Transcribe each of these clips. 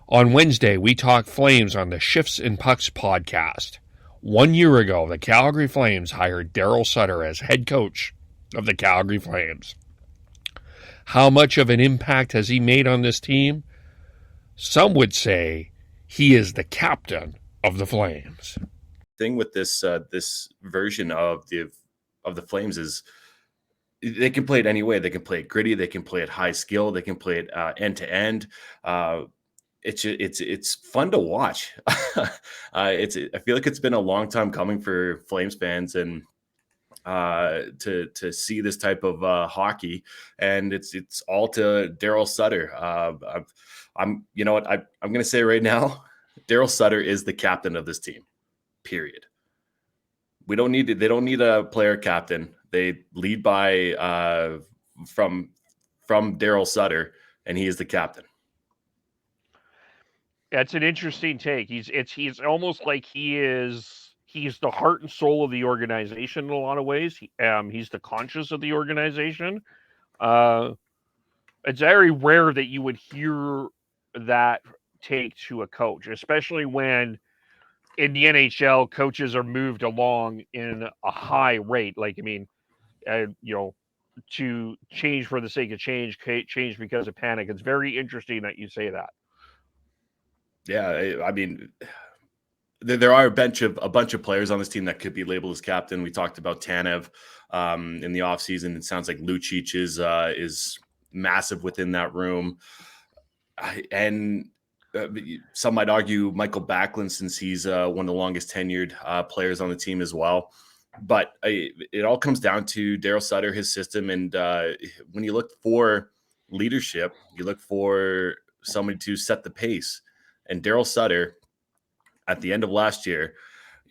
On Wednesday, we talked Flames on the Shifts and Pucks podcast. 1 year ago, the Calgary Flames hired Darryl Sutter as head coach of the Calgary Flames. How much of an impact has he made on this team? Some would say he is the captain of the Flames. Thing with this version of the Flames is they can play it any way. They can play it gritty. They can play it high skill. They can play it end to end. It's fun to watch. I feel like it's been a long time coming for Flames fans, and to see this type of hockey, and it's all to Darryl Sutter. I'm going to say right now, Darryl Sutter is the captain of this team. Period. They don't need a player captain. They lead by from Darryl Sutter, and he is the captain. That's an interesting take. He's almost like he's the heart and soul of the organization in a lot of ways. He's the conscience of the organization. It's very rare that you would hear that take to a coach, especially when in the NHL coaches are moved along in a high rate. Like, I mean, to change for the sake of change because of panic. It's very interesting that you say that. Yeah, I mean, there are a bunch of players on this team that could be labeled as captain. We talked about Tanev in the offseason. It sounds like Lucic is massive within that room. And some might argue Michael Backlund, since he's one of the longest tenured players on the team as well. But it all comes down to Darryl Sutter, his system. And when you look for leadership, you look for somebody to set the pace. And Darryl Sutter, at the end of last year,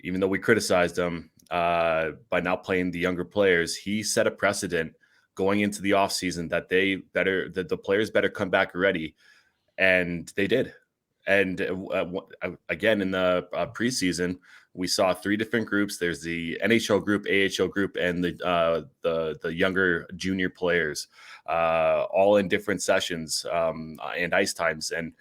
even though we criticized him by not playing the younger players, he set a precedent going into the offseason that the players better come back ready. And they did. And again, in the preseason, we saw three different groups. There's the NHL group, AHL group, and the younger junior players, all in different sessions and ice times. And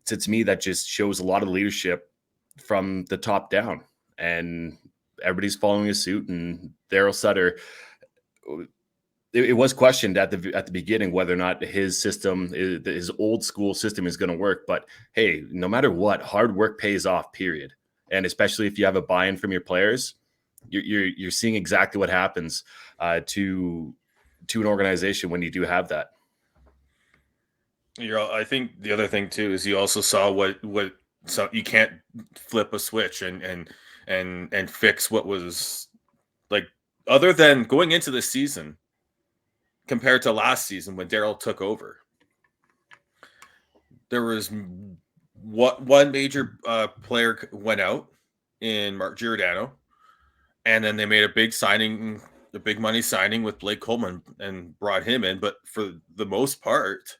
to me, that just shows a lot of leadership from the top down, and everybody's following his suit. And Darryl Sutter, it was questioned at the beginning whether or not his system, his old school system, is going to work. But hey, no matter what, hard work pays off, period. And especially if you have a buy-in from your players, you're seeing exactly what happens to an organization when you do have that. I think the other thing too is you also saw what so you can't flip a switch and fix what was, like, other than going into the season compared to last season when Darryl took over. There was one major player went out in Mark Giordano, and then they made a big signing, the big money signing with Blake Coleman, and brought him in. But for the most part,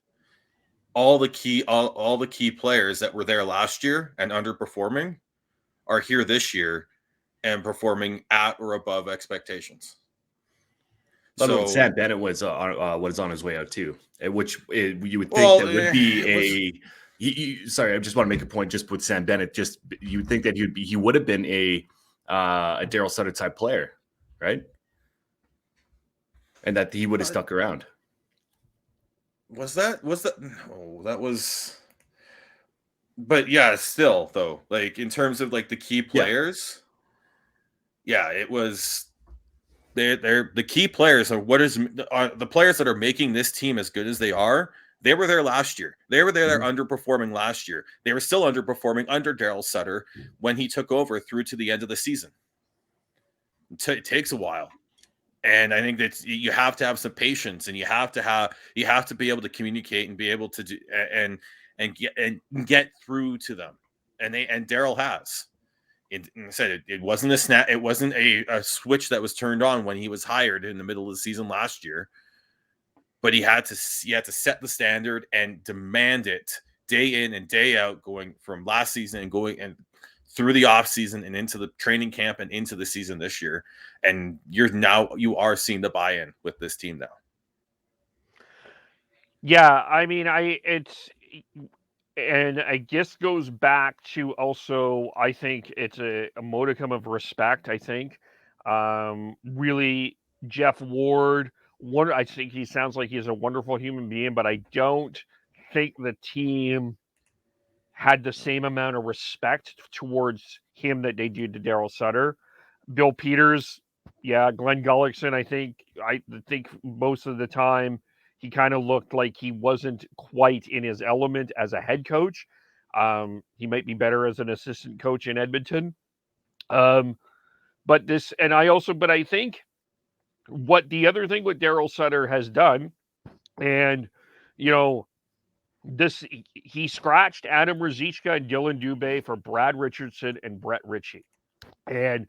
all the key players that were there last year and underperforming are here this year and performing at or above expectations. So Sam Bennett was on his way out too, which you would think that would be sorry, I just want to make a point just with Sam Bennett. Just you would think that he would have been a Darryl Sutter type player, right? And that he would have stuck around. Was that? No, that was. But yeah, still though, like in terms of like the key players, yeah, it was. They're the key players are the players that are making this team as good as they are. They were there last year. They were there. They're underperforming last year. They were still underperforming under Darryl Sutter when he took over through to the end of the season. It takes a while. And I think that you have to have some patience, and you have to be able to communicate and be able to do and get through to them. And Darryl has. It said it wasn't a snap. It wasn't a switch that was turned on when he was hired in the middle of the season last year. But he had to set the standard and demand it day in and day out, going from last season and going and through the off season and into the training camp and into the season this year. And you are seeing the buy-in with this team now. Yeah, I mean, and I guess goes back to also, I think it's a modicum of respect. I think, really, Jeff Ward. I think he sounds like he's a wonderful human being, but I don't think the team had the same amount of respect towards him that they did to Darryl Sutter. Bill Peters, yeah, Glenn Gullickson. I think most of the time he kind of looked like he wasn't quite in his element as a head coach. He might be better as an assistant coach in Edmonton. But this, and I also, but I think what the other thing what Darryl Sutter has done, and you know, this he scratched Adam Ruzicka and Dylan Dubé for Brad Richardson and Brett Ritchie. And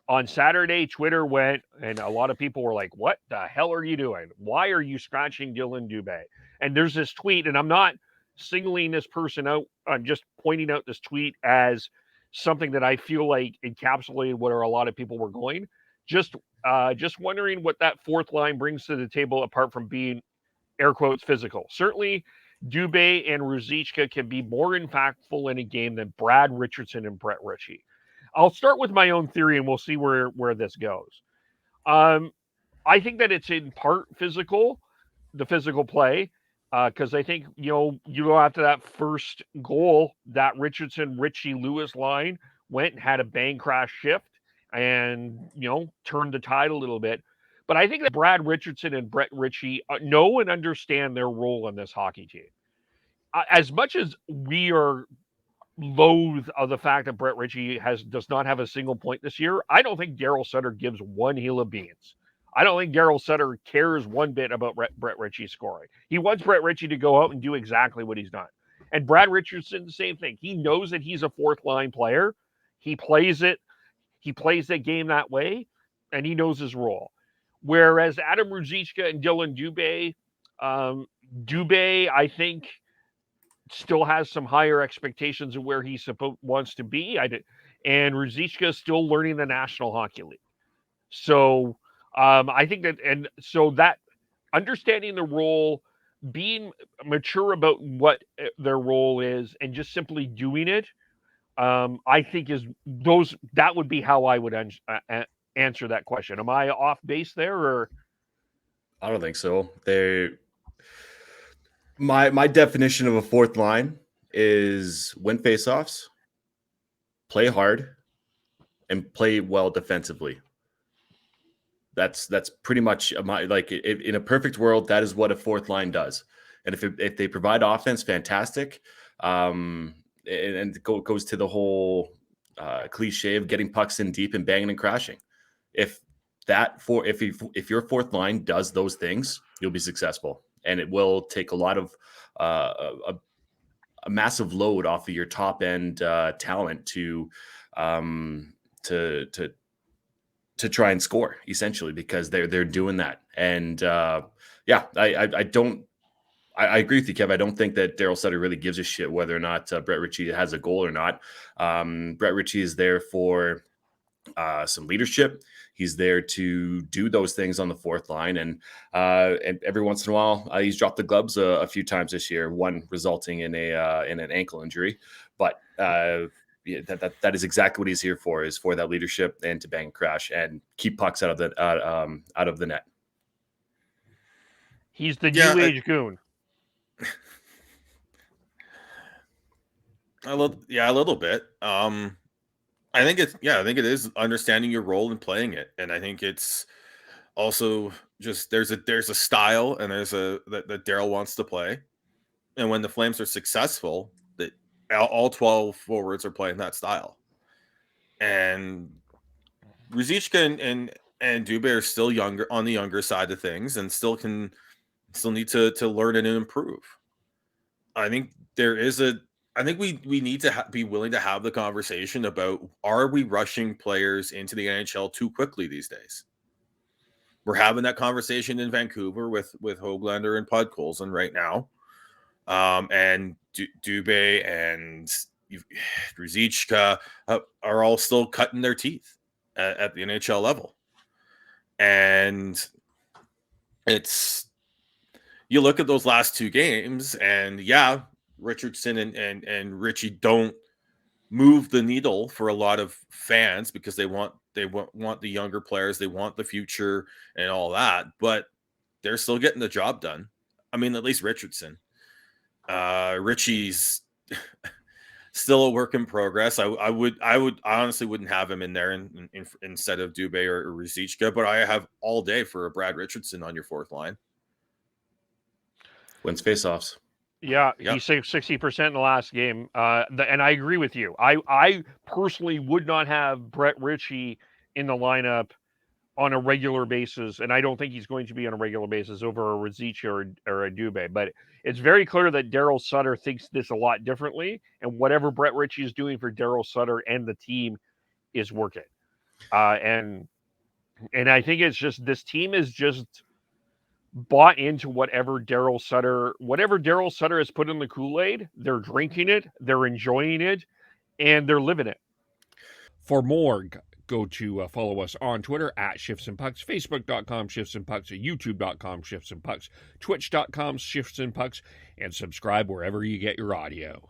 on Saturday, Twitter went, and a lot of people were like, "What the hell are you doing? Why are you scratching Dylan Dubé?" And there's this tweet, and I'm not singling this person out. I'm just pointing out this tweet as something that I feel like encapsulated where a lot of people were going. Just wondering what that fourth line brings to the table apart from being air quotes physical. Certainly, Dubé and Ruzicka can be more impactful in a game than Brad Richardson and Brett Ritchie. I'll start with my own theory, and we'll see where this goes. I think that it's in part physical, the physical play, because I think you go after that first goal, that Richardson, Ritchie, Lewis line went and had a bang crash shift, and turned the tide a little bit. But I think that Brad Richardson and Brett Ritchie know and understand their role in this hockey team. As much as we are loath of the fact that Brett Ritchie does not have a single point this year, I don't think Darryl Sutter gives one hill of beans. I don't think Darryl Sutter cares one bit about Brett Ritchie scoring. He wants Brett Ritchie to go out and do exactly what he's done. And Brad Richardson, the same thing. He knows that he's a fourth line player. He plays it. He plays that game that way, and he knows his role. Whereas Adam Ruzicka and Dylan Dubé, Dubé, I think, still has some higher expectations of where he wants to be. And Ruzicka is still learning the National Hockey League. So I think that understanding the role, being mature about what their role is, and just simply doing it, I think that would be how I would answer that question. Am I off base there, or? I don't think so. My definition of a fourth line is win faceoffs, play hard, and play well defensively. That's pretty much in a perfect world, that is what a fourth line does. And if they provide offense, fantastic. And it goes to the whole cliche of getting pucks in deep and banging and crashing. If your fourth line does those things, you'll be successful. And it will take a lot of a massive load off of your top end talent to try and score, essentially, because they're doing that. And I agree with you, Kev. I don't think that Darryl Sutter really gives a shit whether or not Brett Ritchie has a goal or not. Brett Ritchie is there for some leadership. He's there to do those things on the fourth line, and every once in a while, he's dropped the gloves a few times this year. One resulting in an ankle injury, but that is exactly what he's here for. Is for that leadership and to bang, crash, and keep pucks out of the net. He's the new age goon. A little bit. I think it is understanding your role and playing it. And I think it's also just there's a style and that Darryl wants to play. And when the Flames are successful, that all 12 forwards are playing that style. And Ruzicka and Dubé are still on the younger side of things and still need to learn and improve. I think we need to be willing to have the conversation about, are we rushing players into the NHL too quickly these days? We're having that conversation in Vancouver with Höglander and Podkolzin right now. And Dubé and Ruzicka are all still cutting their teeth at the NHL level. And you look at those last two games, and Richardson and Richie don't move the needle for a lot of fans because they want the younger players, they want the future and all that, but they're still getting the job done. I mean, at least Richardson. Richie's still a work in progress. I honestly wouldn't have him in there instead of Dubé or Ruzicka, but I have all day for a Brad Richardson on your fourth line. Wins faceoffs. Yeah, he saved 60% in the last game. And I agree with you. I personally would not have Brett Ritchie in the lineup on a regular basis, and I don't think he's going to be on a regular basis over a Ruzicka or a Dubé. But it's very clear that Darryl Sutter thinks this a lot differently, and whatever Brett Ritchie is doing for Darryl Sutter and the team is working. And I think it's just this team is just bought into whatever Darryl Sutter has put in the Kool-Aid. They're drinking it, they're enjoying it, and they're living it. For more, go to follow us on Twitter at Shifts and Pucks, Facebook.com Shifts and Pucks, YouTube.com Shifts and Pucks, Twitch.com Shifts and Pucks, and subscribe wherever you get your audio.